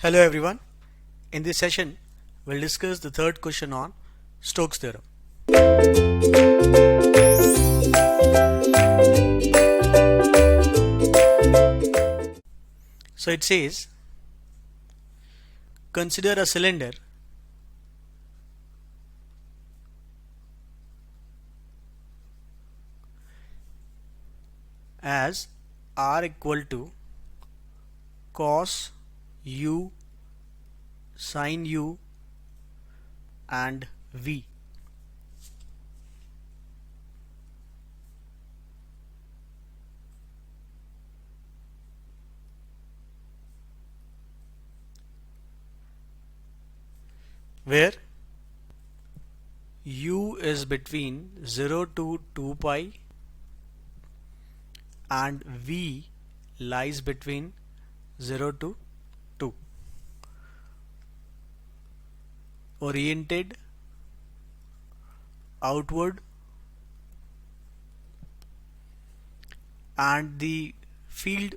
Hello everyone. In this session, we'll discuss the third question on Stokes theorem. So it says, consider a cylinder as R equal to cos U sin U and V. Where U is between 0 to 2 pi and V lies between 0 to 2. Oriented outward, and the field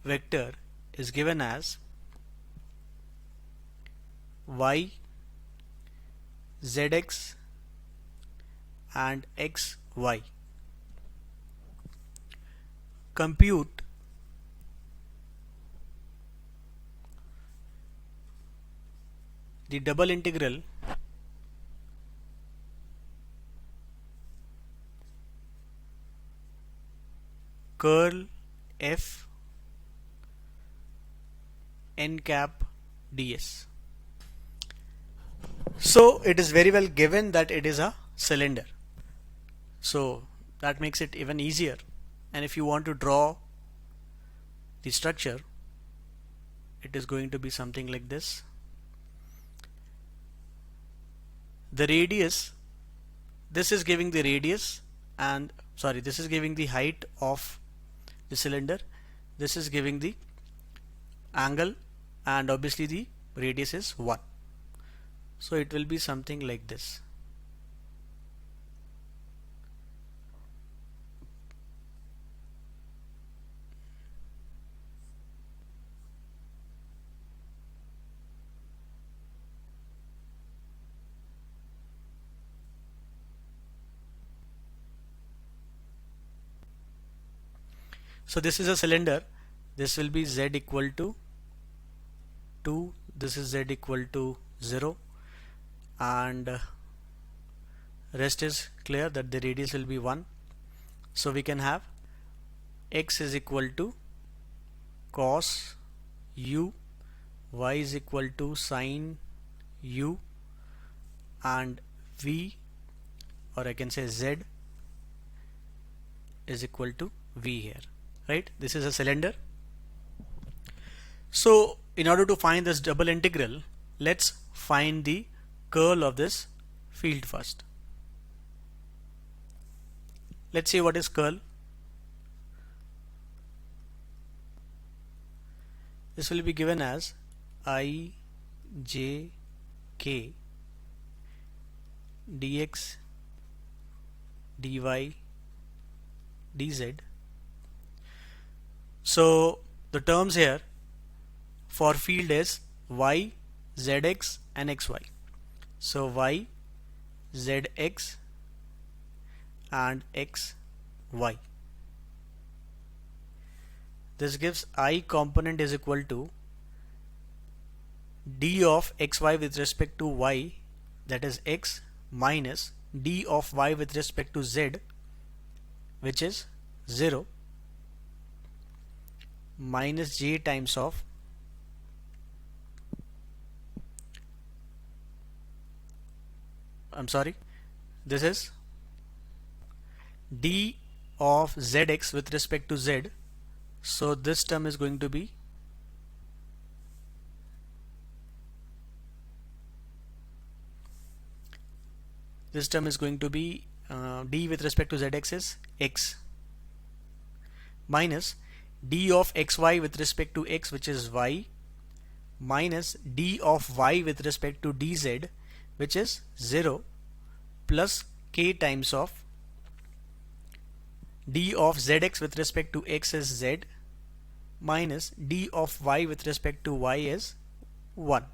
vector is given as y, zx and xy. Compute the double integral curl f n cap ds. So it is very well given that it is a cylinder. So that makes it even easier. And if you want to draw the structure, it is going to be something like this. The radius, this is giving the radius, and this is giving the height of the cylinder, this is giving the angle, and obviously the radius is 1. So it will be something like this. So this is a cylinder. This will be z equal to 2, this is z equal to 0, and rest is clear that the radius will be 1. So we can have x is equal to cos u, y is equal to sin u, and v, or I can say z, is equal to v here. Right? This is a cylinder. So in order to find this double integral, let's find the curl of this field first. Let's see what is curl. This will be given as I j k dx dy dz. So the terms here for field is y, zx and xy. So y, zx and xy. This gives I component is equal to d of xy with respect to y, that is x, minus d of y with respect to z, which is 0, minus j times of this is d of zx with respect to z. So this term is going to be d with respect to zx is x, minus d of xy with respect to x, which is y, minus d of y with respect to dz, which is 0, plus k times of d of zx with respect to x is z, minus d of y with respect to y is 1.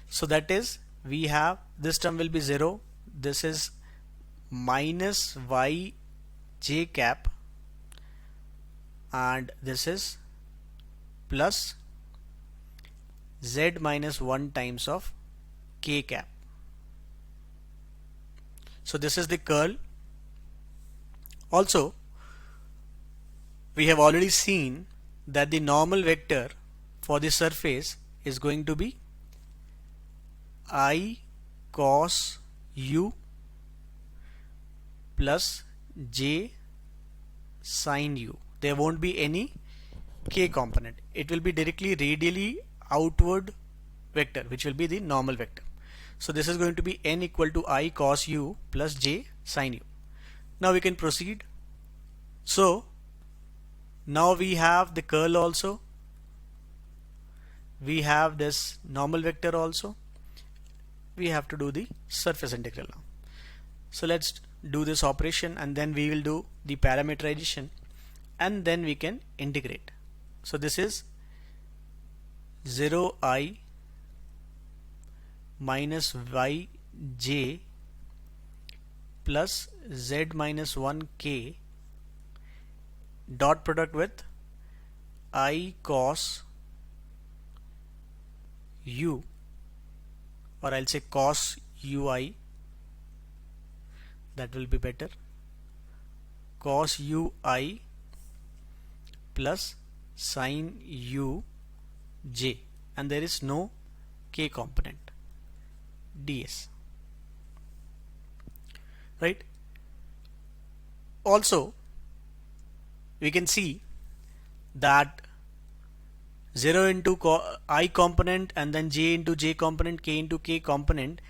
So that is, we have this term will be 0, this is minus y j cap, and this is plus z minus 1 times of k cap. So this is the curl. Also, we have already seen that the normal vector for the surface is going to be I cos u plus j sin u. There won't be any k component. It will be directly radially outward vector, which will be the normal vector. So this is going to be n equal to I cos u plus j sin u. Now we can proceed. So now we have the curl also, we have this normal vector also, we have to do the surface integral now. So let's do this operation, and then we will do the parameterization, and then we can integrate. So this is 0I minus yj plus z minus 1k dot product with I cos u, or I'll say cos ui, that will be better, cos ui plus sin uj, and there is no k component, ds, right? Also, we can see that 0 into I component and then j into j component, k into k component.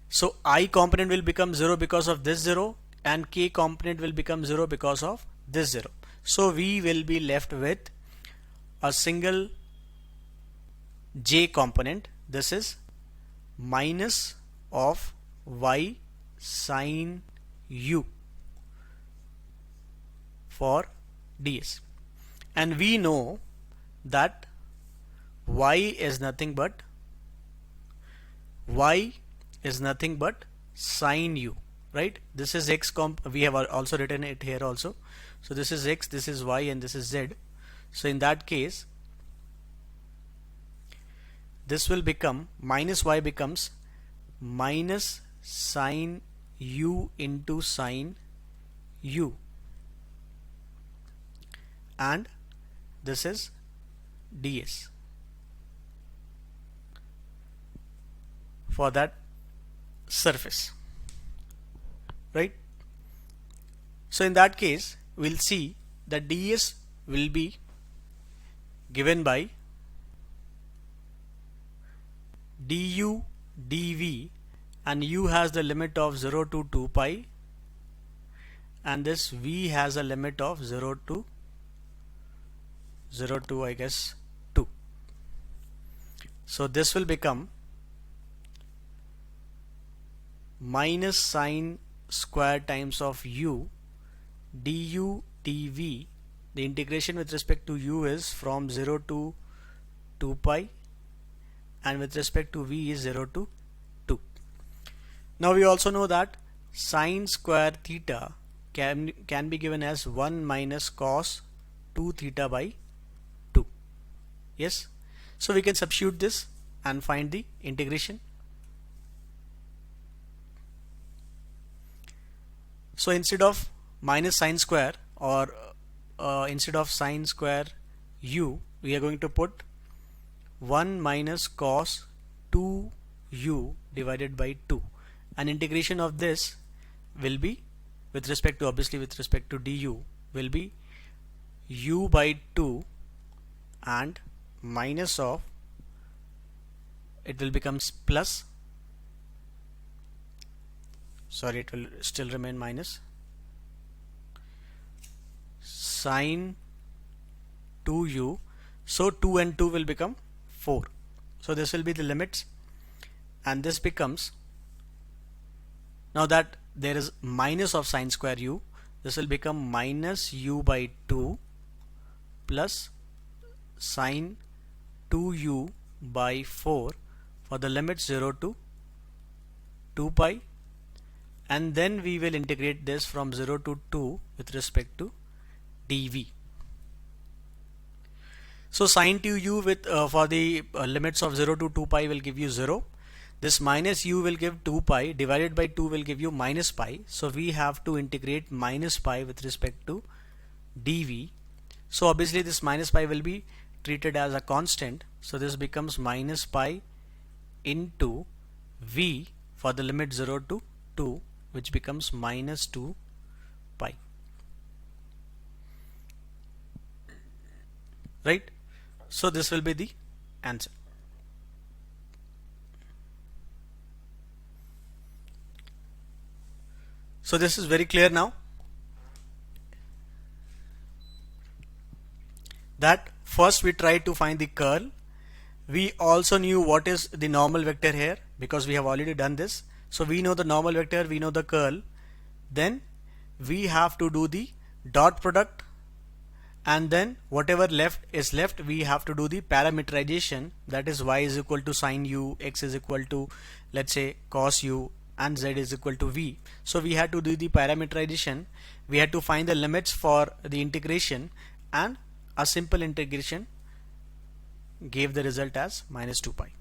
So I component will become 0 because of this 0, and k component will become 0 because of this 0. So we will be left with a single j component. This is minus of y sin u for ds, and we know that y is nothing but sin u, right? This is x we have also written it here also. So this is x, this is y, and this is z. So in that case, this will become minus y becomes minus sin u into sin u, and this is ds for that surface, right? So in that case, we'll see that ds will be given by du dv, and u has the limit of 0 to 2 pi, and this v has a limit of 0 to I guess 2. So this will become minus sine square times of u du dv. The integration with respect to u is from 0 to 2 pi, and with respect to v is 0 to 2. Now we also know that sine square theta can be given as 1 minus cos 2 theta by 2. Yes, so we can substitute this and find the integration. So instead of minus sine square, or instead of sine square u, we are going to put 1 minus cos 2u divided by 2, and integration of this will be with respect to, obviously with respect to du, will be u by 2 and minus of, it will become plus, sorry, it will still remain minus sine 2u. So 2 and 2 will become 4. So this will be the limits, and this becomes, now that there is minus of sine square u, this will become minus u by 2 plus sine 2u by 4 for the limit 0 to 2 pi, and then we will integrate this from 0 to 2 with respect to dv. So sine 2u with for the limits of 0 to 2 pi will give you 0. This minus u will give 2 pi, divided by 2 will give you minus pi. So we have to integrate minus pi with respect to dv. So obviously this minus pi will be treated as a constant. So this becomes minus pi into v for the limit 0 to 2, which becomes minus 2 pi. Right? So this will be the answer. So this is very clear now, that first we try to find the curl. We also knew what is the normal vector here because we have already done this. So we know the normal vector, we know the curl. Then we have to do the dot product, and then whatever left is left, we have to do the parameterization, that is y is equal to sine u, x is equal to, let's say, cos u, and z is equal to v. So we had to do the parameterization, we had to find the limits for the integration, and a simple integration gave the result as minus 2 pi.